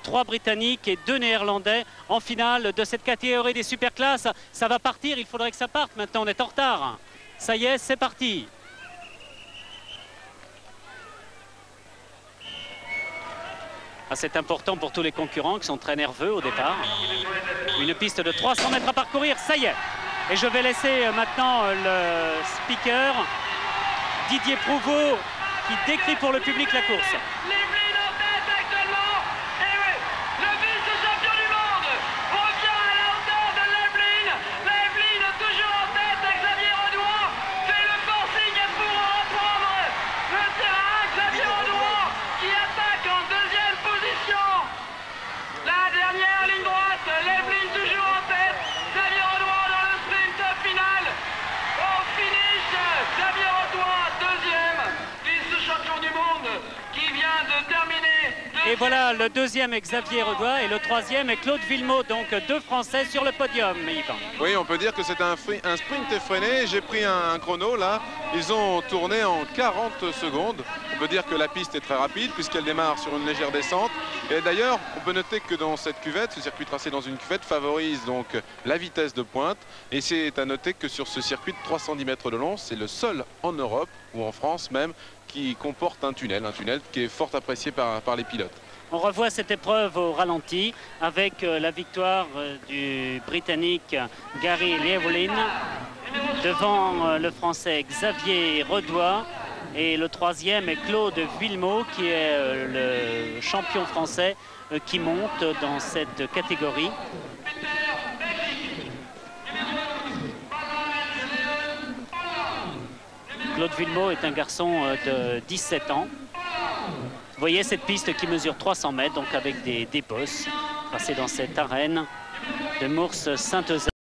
3 Britanniques et 2 Néerlandais en finale de cette catégorie des superclasses. Ça va partir, il faudrait que ça parte. Maintenant, on est en retard. Ça y est, c'est parti. Ah, c'est important pour tous les concurrents qui sont très nerveux au départ. Une piste de 300 mètres à parcourir, ça y est. Et je vais laisser maintenant le speaker, Didier Prouveau, qui décrit pour le public la course. Et voilà, le deuxième est Xavier Redois et le troisième est Claude Villemot, donc 2 Français sur le podium. Yvan. Oui, on peut dire que c'est un sprint effréné. J'ai pris un chrono là. Ils ont tourné en 40 secondes. On peut dire que la piste est très rapide puisqu'elle démarre sur une légère descente. Et d'ailleurs, on peut noter que dans cette cuvette, ce circuit tracé dans une cuvette favorise donc la vitesse de pointe. Et c'est à noter que sur ce circuit de 310 mètres de long, c'est le seul en Europe ou en France même qui comporte un tunnel qui est fort apprécié par les pilotes. On revoit cette épreuve au ralenti avec la victoire du Britannique Gary Llewellyn devant le Français Xavier Redois et le troisième est Claude Villemot qui est le champion français qui monte dans cette catégorie. Claude Villemot est un garçon de 17 ans. Vous voyez cette piste qui mesure 300 mètres, donc avec des bosses tracées dans cette arène de Mours-Saint-Eusèbe.